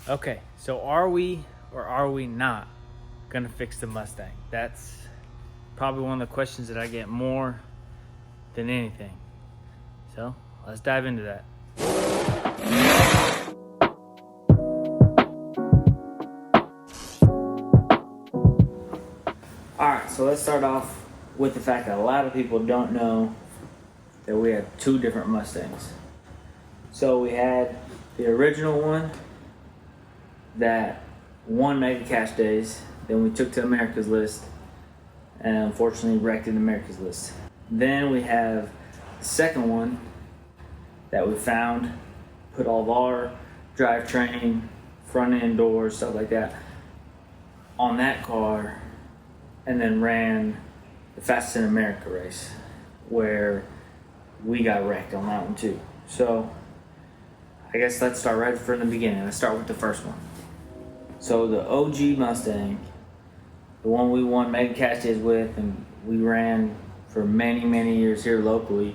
Okay, so are we or are we not gonna fix the Mustang? That's probably one of the questions that I get more than anything. So let's dive into that. Alright, so let's start off with the fact that a lot of people don't know that we have two different Mustangs. So we had the original one that won Mega Cash Days, then we took to America's List and unfortunately wrecked in America's List. Then we have the second one that we found, put all of our drivetrain, front end doors, stuff like that on that car, and then ran the Fastest in America race where we got wrecked on that one too. So I guess let's start right from the beginning. Let's start with the first one. So the OG Mustang, the one we won Mega Cash Days with and we ran for many years here locally,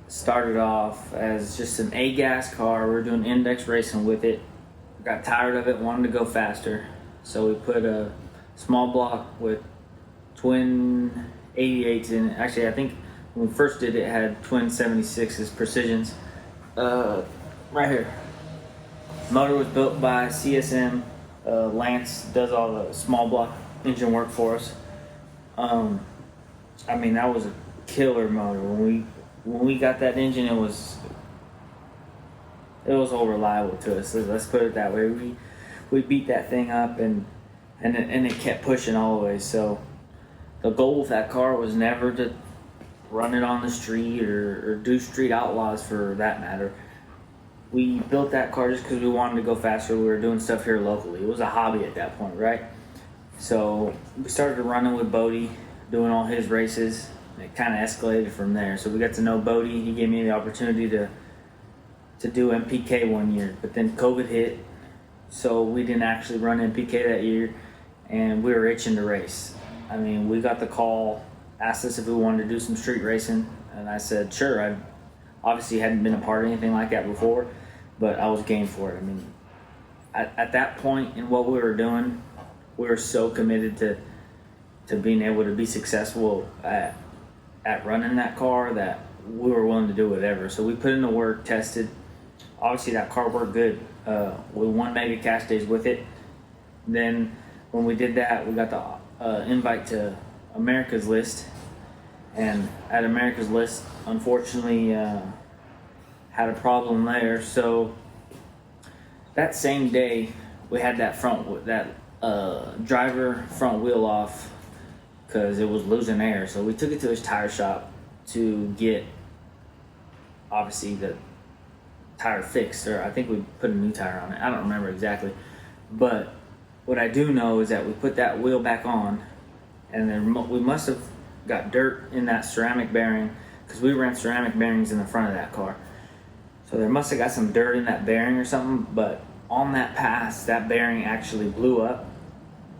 started off as just an A-gas car. We were doing index racing with it. Got tired of it, wanted to go faster. So we put a small block with twin 88s in it. Actually, I think when we first did it, it had twin 76s Precisions. Right here. Motor was built by CSM. Lance does all the small block engine work for us. I mean, that was a killer motor. When we got that engine, it was all reliable to us. Let's put it that way. We beat that thing up and it kept pushing all the way. So the goal with that car was never to run it on the street or do street outlaws for that matter. We built that car just because we wanted to go faster. We were doing stuff here locally. It was a hobby at that point, right? So we started running with Bodie, doing all his races. It kind of escalated from there. So we got to know Bodie. He gave me the opportunity to do MPK one year, but then COVID hit, so we didn't actually run MPK that year, and we were itching to race. I mean, we got the call, asked us if we wanted to do some street racing, and I said sure. I obviously hadn't been a part of anything like that before, but I was game for it. I mean, at that point in what we were doing, we were so committed to being able to be successful at running that car that we were willing to do whatever. So we put in the work, tested. Obviously that car worked good. We won Mega Cash Days with it. Then when we did that, we got the invite to America's List, and at America's List, unfortunately, had a problem there. So that same day, we had that driver front wheel off because it was losing air. So we took it to his tire shop to get, obviously, the tire fixed, or I think we put a new tire on it. I don't remember exactly, but what I do know is that we put that wheel back on, and then we must have got dirt in that ceramic bearing because we ran ceramic bearings in the front of that car. So there must have got some dirt in that bearing or something, but on that pass, that bearing actually blew up.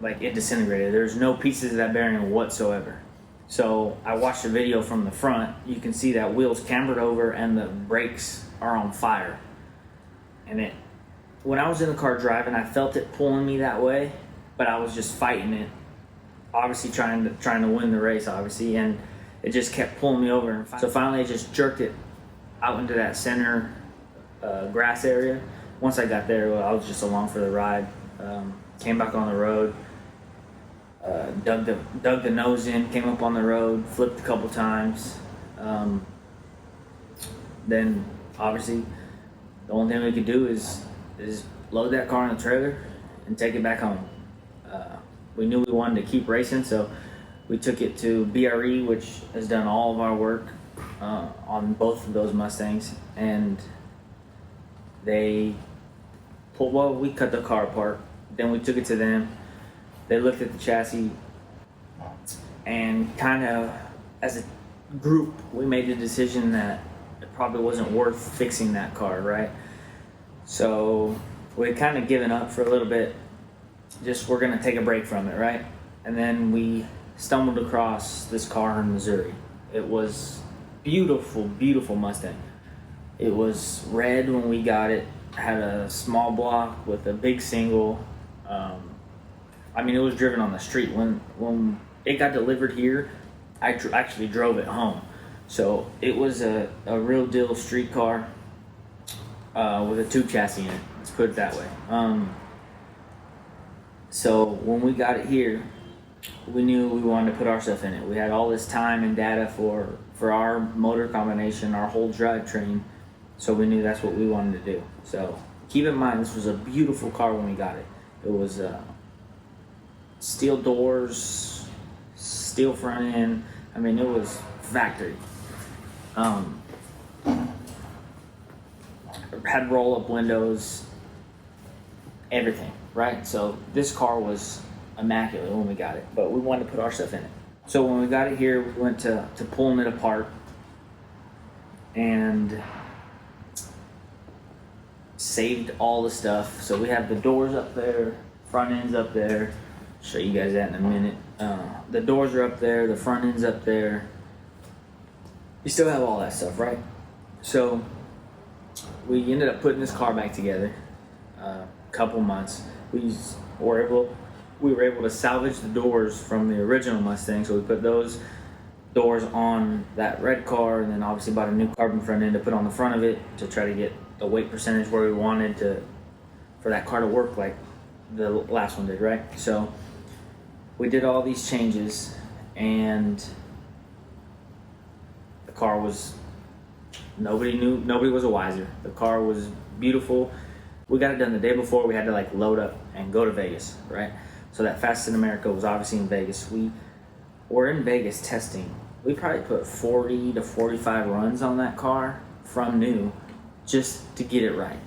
Like, it disintegrated. There's no pieces of that bearing whatsoever. So I watched the video from the front. You can see that wheel's cambered over and the brakes are on fire. And when I was in the car driving, I felt it pulling me that way, but I was just fighting it. Obviously trying to win the race, obviously, and it just kept pulling me over. So finally I just jerked it out into that center grass area. Once I got there, I was just along for the ride. Came back on the road, dug the nose in, came up on the road, flipped a couple times. Then obviously the only thing we could do is load that car in the trailer and take it back home. We knew we wanted to keep racing, so we took it to BRE, which has done all of our work on both of those Mustangs, and we cut the car apart. Then we took it to them. They looked at the chassis, and kind of as a group, we made the decision that it probably wasn't worth fixing that car, right? So we had kind of given up for a little bit. Just, we're gonna take a break from it, right? And then we stumbled across this car in Missouri. It was beautiful Mustang. It was red when we got it. had a small block with a big single. I mean, it was driven on the street. When it got delivered here, I actually drove it home. So it was a real deal street car with a tube chassis in it. Let's put it that way. So when we got it here, we knew we wanted to put ourselves in it. We had all this time and data for our motor combination, our whole drivetrain. So we knew that's what we wanted to do. So keep in mind, this was a beautiful car when we got it. It was steel doors, steel front end. I mean, it was factory. Had roll-up windows, everything, right? So this car was immaculate when we got it, but we wanted to put ourselves in it. So when we got it here, we went to pulling it apart and saved all the stuff. So we have the doors up there, front ends up there. Show you guys that in a minute. The doors are up there, the front end's up there. You still have all that stuff, right? So we ended up putting this car back together a couple months. We were able to salvage the doors from the original Mustang, so we put those doors on that red car, and then obviously bought a new carbon front end to put on the front of it to try to get the weight percentage where we wanted for that car to work like the last one did, right? So we did all these changes, and the car was, nobody was a wiser. The car was beautiful. We got it done the day before. We had to like load up and go to Vegas, right? So that Fastest in America was obviously in Vegas. We were in Vegas testing. We probably put 40 to 45 runs on that car from new just to get it right.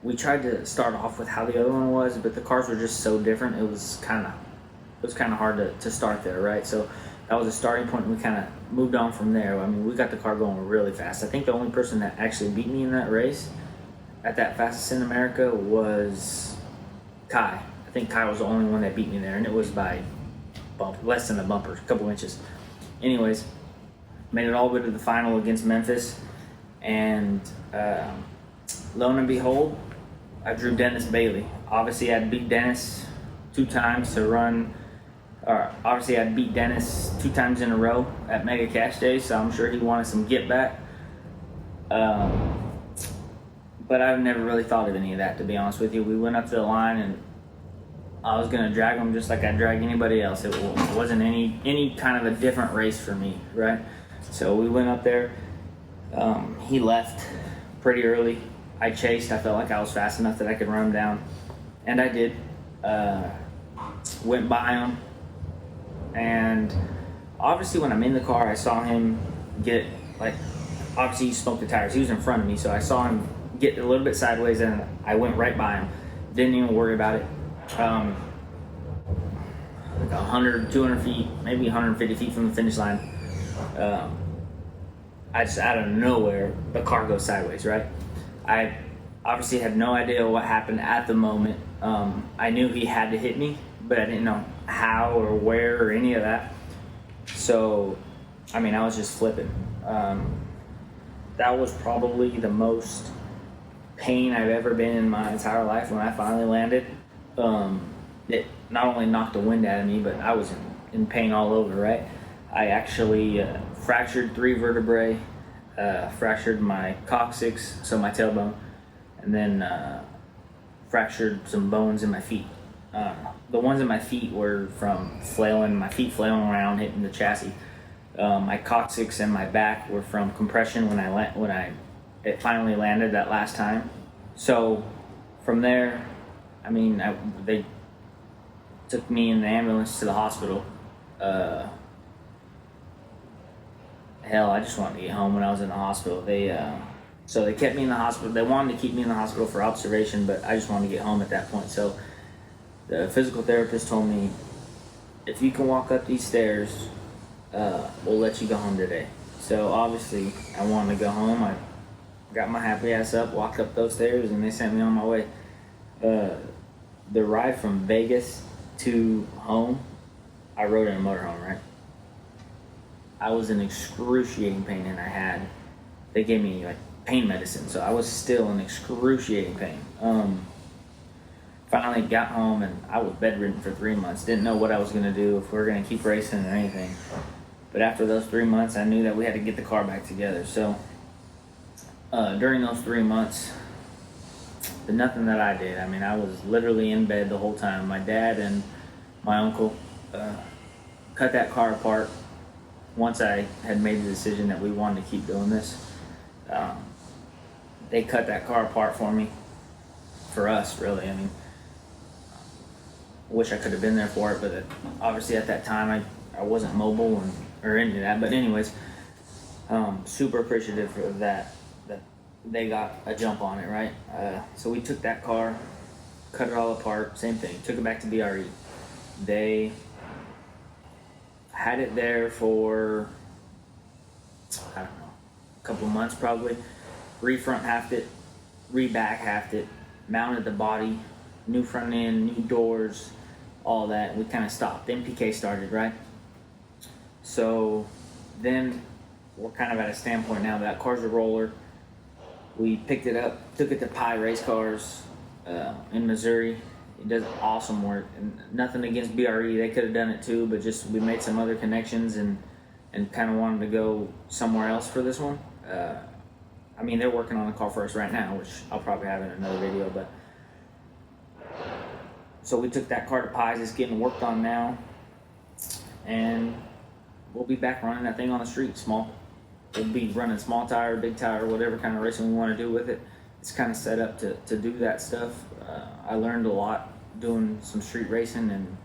We tried to start off with how the other one was, but the cars were just so different. It was kind of hard to start there, right? So that was a starting point, and we kind of moved on from there. I mean, we got the car going really fast. I think the only person that actually beat me in that race at that Fastest in America was Kai. I think Kai was the only one that beat me there, and it was by less than a bumper, a couple inches. Anyways, made it all the way to the final against Memphis, and lo and behold, I drew Dennis Bailey. Obviously, I'd beat Dennis 2 times to run. Obviously, I'd beat Dennis 2 times in a row at Mega Cash Day, so I'm sure he wanted some get back. But I've never really thought of any of that, to be honest with you. We went up to the line, and I was gonna drag him just like I'd drag anybody else. It wasn't any kind of a different race for me, right? So we went up there. He left pretty early. I chased. I felt like I was fast enough that I could run him down. and I did. Went by him, and obviously when I'm in the car, I saw him get, like, obviously he smoked the tires. He was in front of me, so I saw him get a little bit sideways, and I went right by him. Didn't even worry about it. Like 100, 200 feet, maybe 150 feet from the finish line, I just, out of nowhere, the car goes sideways, right? I obviously had no idea what happened at the moment. I knew he had to hit me, but I didn't know how or where or any of that. So, I mean, I was just flipping. That was probably the most pain I've ever been in my entire life when I finally landed. It not only knocked the wind out of me, but I was in pain all over, right? I actually fractured 3 vertebrae, fractured my coccyx, so my tailbone, and then fractured some bones in my feet. The ones in my feet were from my feet flailing around, hitting the chassis. My coccyx and my back were from compression when it finally landed that last time. So from there, I mean, they took me in the ambulance to the hospital. Hell, I just wanted to get home when I was in the hospital. So they kept me in the hospital. They wanted to keep me in the hospital for observation, but I just wanted to get home at that point. So the physical therapist told me, if you can walk up these stairs, we'll let you go home today. So obviously I wanted to go home. I got my happy ass up, walked up those stairs, and they sent me on my way. The ride from Vegas to home, I rode in a motorhome, right? I was in excruciating pain, and they gave me like pain medicine, so I was still in excruciating pain. Finally got home, and I was bedridden for 3 months. Didn't know what I was going to do, if we were going to keep racing or anything. But after those 3 months, I knew that we had to get the car back together. So during those 3 months, nothing that I did. I mean, I was literally in bed the whole time. My dad and my uncle cut that car apart once I had made the decision that we wanted to keep doing this. They cut that car apart for me, for us, really. I mean, wish I could have been there for it, but obviously at that time I wasn't mobile or any of that. But anyways, super appreciative of that they got a jump on it, right? So we took that car, cut it all apart, same thing, took it back to BRE. They had it there for, I don't know, a couple months probably. Re-front halved it, re-back halved it, mounted the body, new front end, new doors, all that. We kind of stopped. MPK started, right? So then we're kind of at a standpoint now. That car's a roller. We picked it up, took it to Pie Race Cars in Missouri. It does awesome work. And nothing against BRE. They could have done it too, but just we made some other connections and kind of wanted to go somewhere else for this one. I mean, they're working on the car for us right now, which I'll probably have in another video. But so we took that car to Pies. It's getting worked on now, and we'll be back running that thing on the street. We'll be running small tire, big tire, whatever kind of racing we want to do with it. It's kind of set up to do that stuff. I learned a lot doing some street racing, and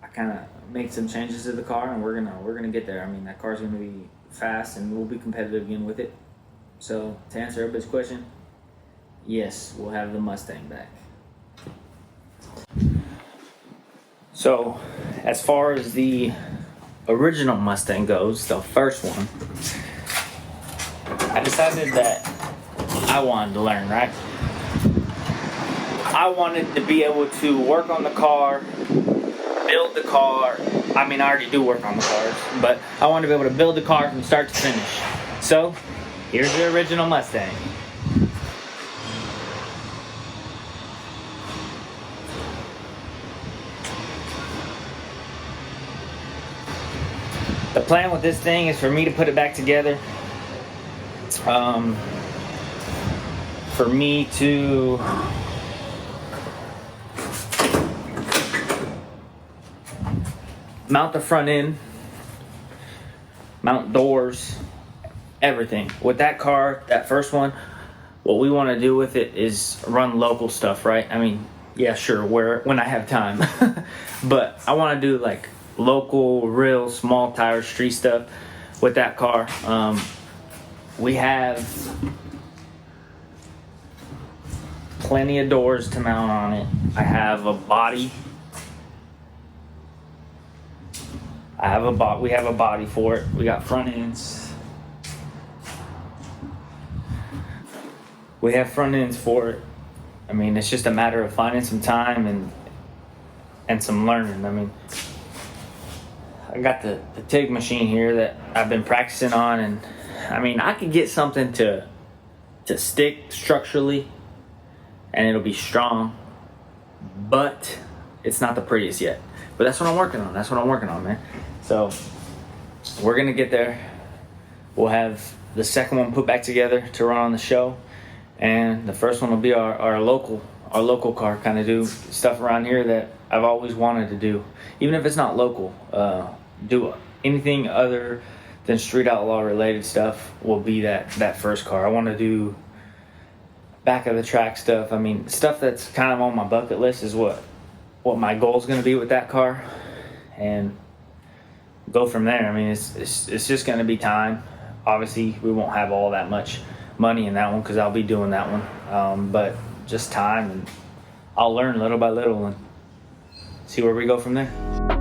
I kind of made some changes to the car, and we're gonna get there. I mean, that car's gonna be fast, and we'll be competitive again with it. So to answer everybody's question, yes, we'll have the Mustang back. So as far as the original Mustang goes, the first one, I decided that I wanted to learn, right? I wanted to be able to work on the car, build the car. I mean, I already do work on the cars, but I wanted to be able to build the car from start to finish. So here's the original Mustang. The plan with this thing is for me to put it back together. For me to mount the front end, mount doors, everything. With that car, that first one, what we want to do with it is run local stuff, right? I mean, yeah, sure, when I have time, but I want to do like local, real small tire street stuff with that car. We have plenty of doors to mount on it. I have a body. We have a body for it. We got front ends. We have front ends for it. I mean, it's just a matter of finding some time and some learning. I mean, I got the TIG machine here that I've been practicing on, and I mean, I could get something to stick structurally and it'll be strong, but it's not the prettiest yet. But that's what I'm working on. Man. So we're gonna get there. We'll have the second one put back together to run on the show, and the first one will be our local car. Kind of do stuff around here that I've always wanted to do, even if it's not local. Do anything other than street outlaw related stuff will be that first car. I want to do back of the track stuff. I mean, stuff that's kind of on my bucket list is what my goal is going to be with that car, and go from there. I mean, it's just going to be time. Obviously, we won't have all that much money in that one because I'll be doing that one, but just time, and I'll learn little by little and see where we go from there.